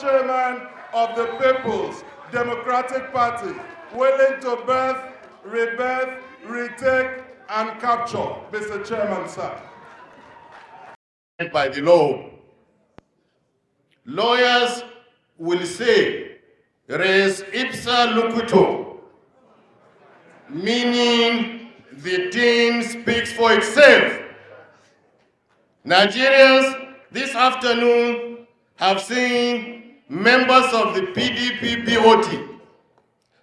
Chairman of the People's Democratic Party, willing to birth, rebirth, retake, and capture. Mr. Chairman, sir. By the law. Lawyers will say, res ipsa locutor, meaning the thing speaks for itself. Nigerians this afternoon have seen members of the PDP BOT.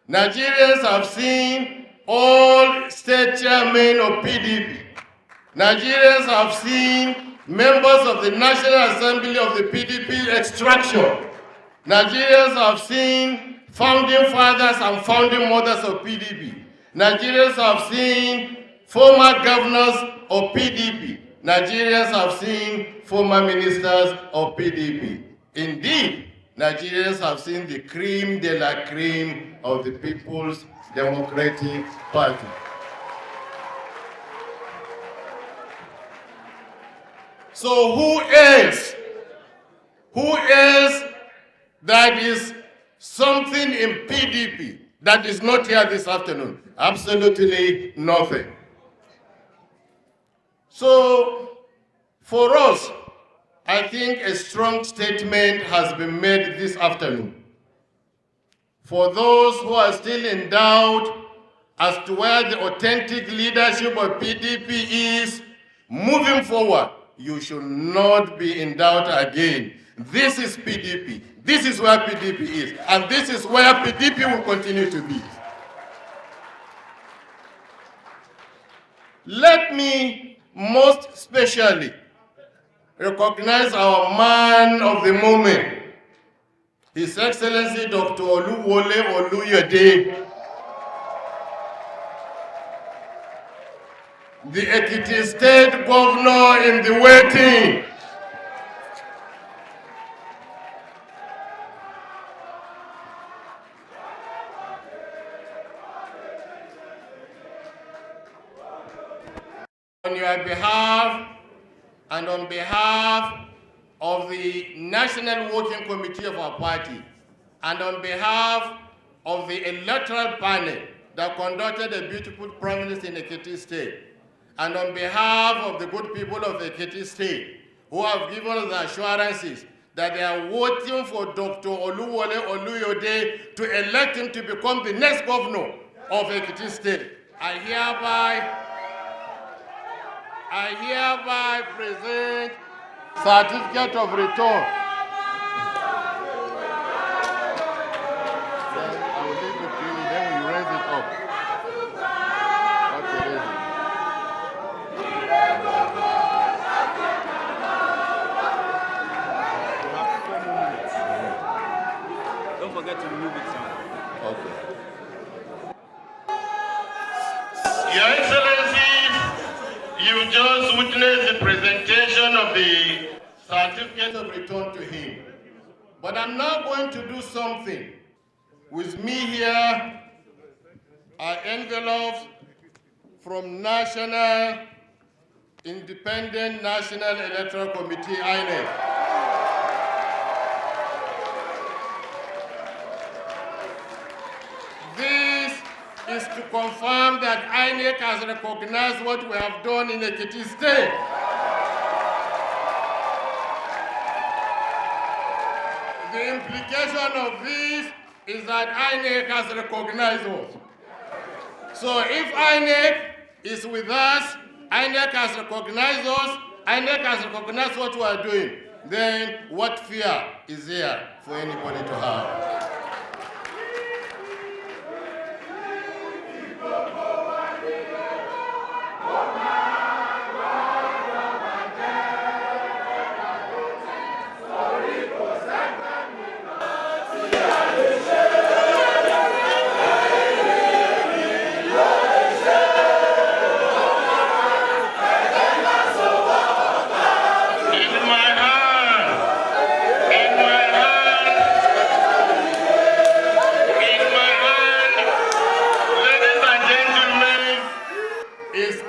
Nigerians have seen all state chairmen of PDP. Nigerians have seen members of the National Assembly of the PDP extraction. Nigerians have seen founding fathers and founding mothers of PDP. Nigerians have seen former governors of PDP. Nigerians have seen former ministers of PDP. Indeed, Nigerians have seen the cream de la cream of the People's Democratic Party. So who else that is something in PDP that is not here this afternoon? Absolutely nothing. So for us, I think a strong statement has been made this afternoon. For those who are still in doubt as to where the authentic leadership of PDP is moving forward, you should not be in doubt again. This is PDP. This is where PDP is. And this is where PDP will continue to be. Let me most especially recognize our man of the moment, His Excellency Dr. Iroele Oluyede, the Ekiti State Governor in the waiting. On your behalf and on behalf of the National Working Committee of our party and on behalf of the electoral panel that conducted a beautiful promise in Ekiti State, and on behalf of the good people of Ekiti State who have given us the assurances that they are voting for Dr. Iroele Oluyede to elect him to become the next governor of Ekiti State, I hereby present certificate of return. I will leave it to you, then we raise it up. Okay, raise it. Don't forget to remove it, sir. Okay. Your Excellencies, you just witnessed the presentation of the certificate of return to him. But I'm now going to do something. With me here are envelopes from Independent National Electoral Committee, INEC. This is to confirm that INEC has recognized what we have done in Ekiti State. The implication of this is that INEC has recognized us. So if INEC is with us, INEC has recognized us, INEC has recognized what we are doing, then what fear is there for anybody to have?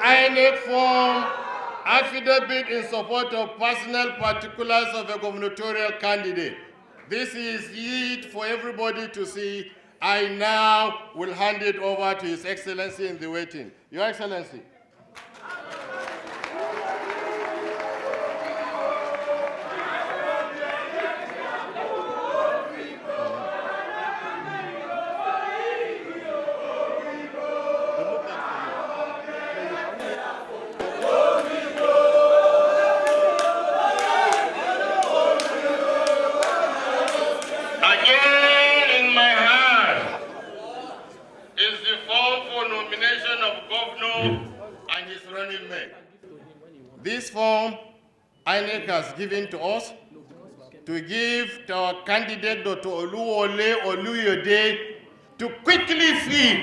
INEC form affidavit in support of personal particulars of a gubernatorial candidate. This is it for everybody to see. I now will hand it over to His Excellency in the waiting. Your Excellency. Again in my hand is the form for nomination of governor and his running mate. This form INEC has given to us to give to our candidate Dr. Iroele Oluyode to quickly fill,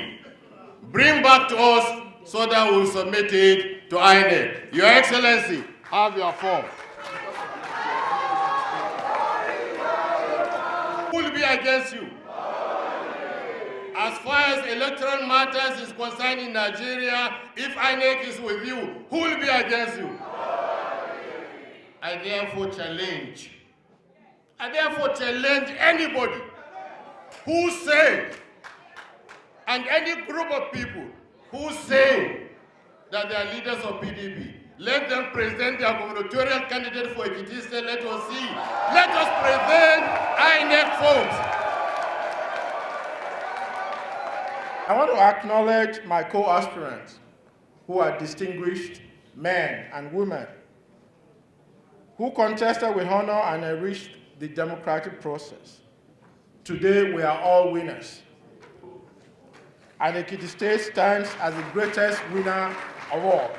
bring back to us so that we'll submit it to INEC. Your Excellency, have your form. Who will be against you? As far as electoral matters is concerned in Nigeria, if INEC is with you, who will be against you? I therefore challenge anybody who say, and any group of people who say that they are leaders of PDP, let them present their gubernatorial candidate for Ekiti State. Let us see. Let us present INEC forms. I want to acknowledge my co-aspirants who are distinguished men and women who contested with honor and enriched the democratic process. Today, we are all winners. And Ekiti State stands as the greatest winner of all.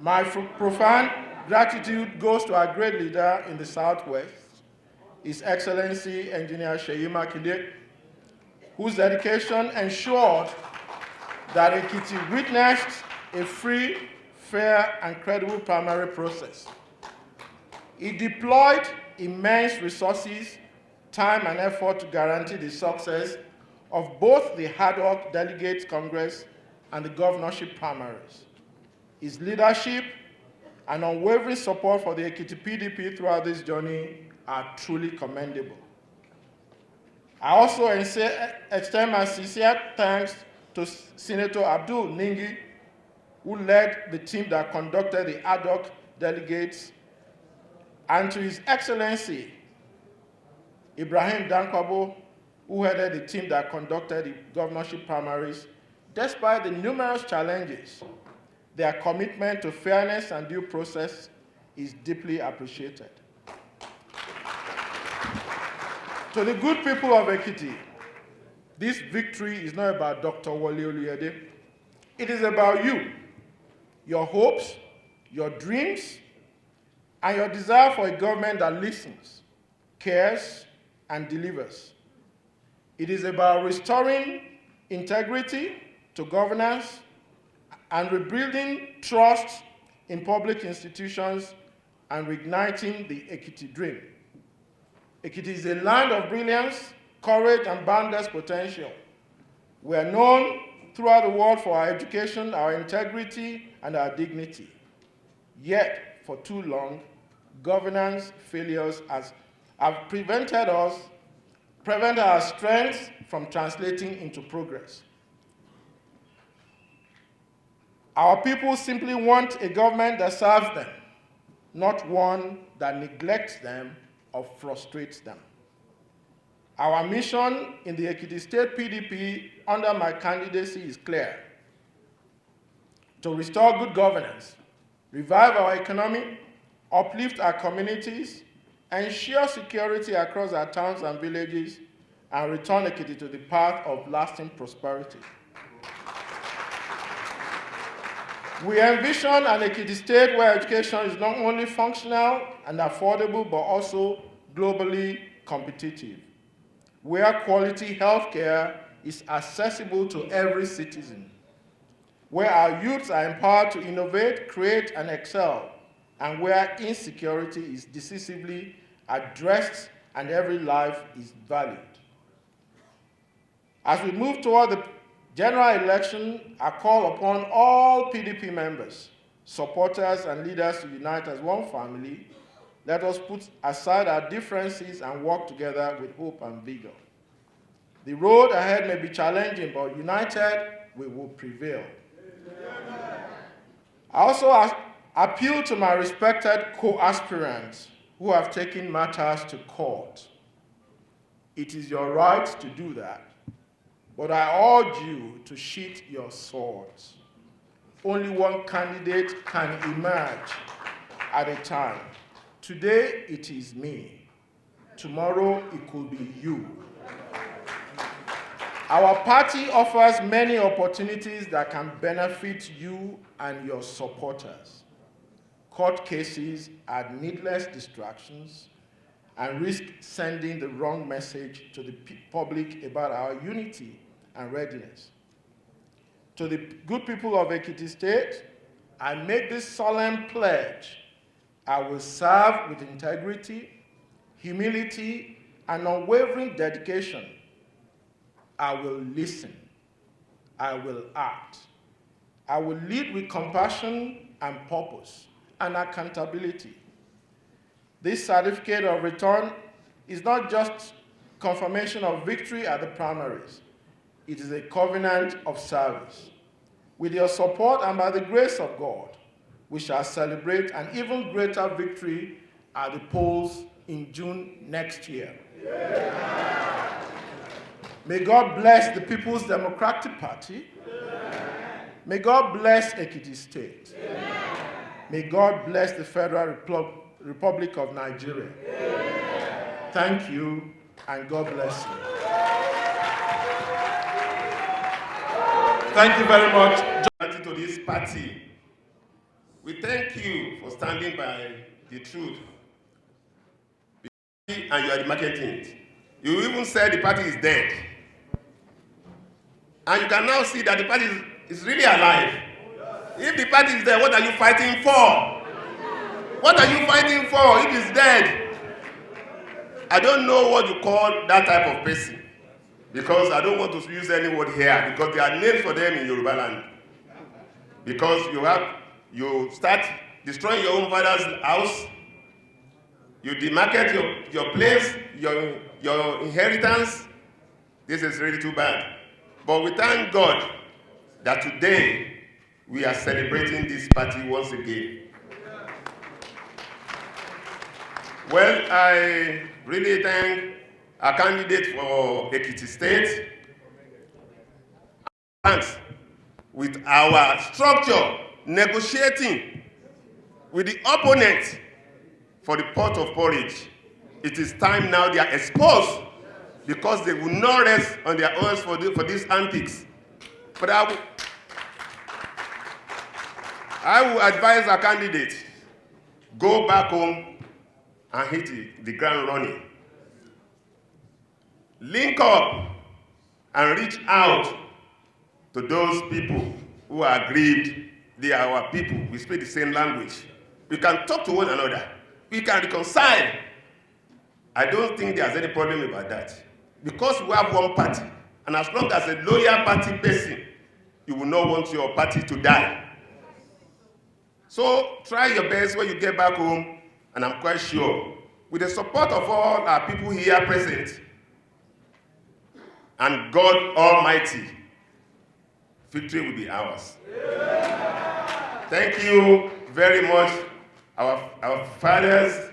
My profound gratitude goes to our great leader in the Southwest, His Excellency Engineer Seyi Makinde, whose dedication ensured that Ekiti witnessed a free, fair, and credible primary process. He deployed immense resources, time, and effort to guarantee the success of both the ad hoc Delegates Congress and the governorship primaries. His leadership and unwavering support for the Ekiti PDP throughout this journey are truly commendable. I also extend my sincere thanks to Senator Abdul Ningi, who led the team that conducted the ad hoc delegates, and to His Excellency Ibrahim Dankwabo, who headed the team that conducted the governorship primaries. Despite the numerous challenges, their commitment to fairness and due process is deeply appreciated. To the good people of Ekiti, this victory is not about Dr. Wole Oluyede. It is about you, your hopes, your dreams, and your desire for a government that listens, cares, and delivers. It is about restoring integrity to governance and rebuilding trust in public institutions and reigniting the Ekiti dream. Ekiti is a land of brilliance, courage, and boundless potential. We are known throughout the world for our education, our integrity, and our dignity. Yet, for too long, governance failures have prevented our strengths from translating into progress. Our people simply want a government that serves them, not one that neglects them or frustrates them. Our mission in the Ekiti State PDP under my candidacy is clear: to restore good governance, revive our economy, uplift our communities, ensure security across our towns and villages, and return Ekiti to the path of lasting prosperity. We envision an Ekiti State where education is not only functional and affordable, but also globally competitive, where quality healthcare is accessible to every citizen, where our youths are empowered to innovate, create, and excel, and where insecurity is decisively addressed and every life is valued. As we move toward the general election, I call upon all PDP members, supporters, and leaders to unite as one family. Let us put aside our differences and work together with hope and vigor. The road ahead may be challenging, but united, we will prevail. I also appeal to my respected co-aspirants who have taken matters to court. It is your right to do that, but I urge you to sheath your swords. Only one candidate can emerge at a time. Today, it is me. Tomorrow, it could be you. Our party offers many opportunities that can benefit you and your supporters. Court cases are needless distractions and risk sending the wrong message to the public about our unity and readiness. To the good people of Ekiti State, I make this solemn pledge. I will serve with integrity, humility, and unwavering dedication. I will listen. I will act. I will lead with compassion and purpose and accountability. This certificate of return is not just confirmation of victory at the primaries. It is a covenant of service. With your support and by the grace of God, we shall celebrate an even greater victory at the polls in June next year. Yeah. May God bless the People's Democratic Party. Amen. May God bless Ekiti State. Amen. May God bless the Federal Republic of Nigeria. Amen. Thank you, and God bless you. Thank you very much, John, to this party. We thank you for standing by the truth. And you are marketing it. You even said the party is dead. And you can now see that the party is really alive. If the party is dead, what are you fighting for? What are you fighting for if it's dead? I don't know what you call that type of person. Because I don't want to use any word here, because there are names for them in Yoruba land. Because you start destroying your own father's house, you demarcate your place, your inheritance. This is really too bad. But we thank God that today we are celebrating this party once again. Well, I really thank our candidate for Ekiti State. Thanks. With our structure, negotiating with the opponent for the pot of porridge. It is time now they are exposed, because they will not rest on their oars for these antics. But I will advise our candidate, go back home and hit the ground running. Link up and reach out to those people who are aggrieved. They are our people. We speak the same language. We can talk to one another. We can reconcile. I don't think there's any problem about that. Because we have one party, and as long as a loyal party person, you will not want your party to die. So try your best when you get back home, and I'm quite sure, with the support of all our people here present, and God Almighty, victory will be ours. Yeah. Thank you very much, our fathers,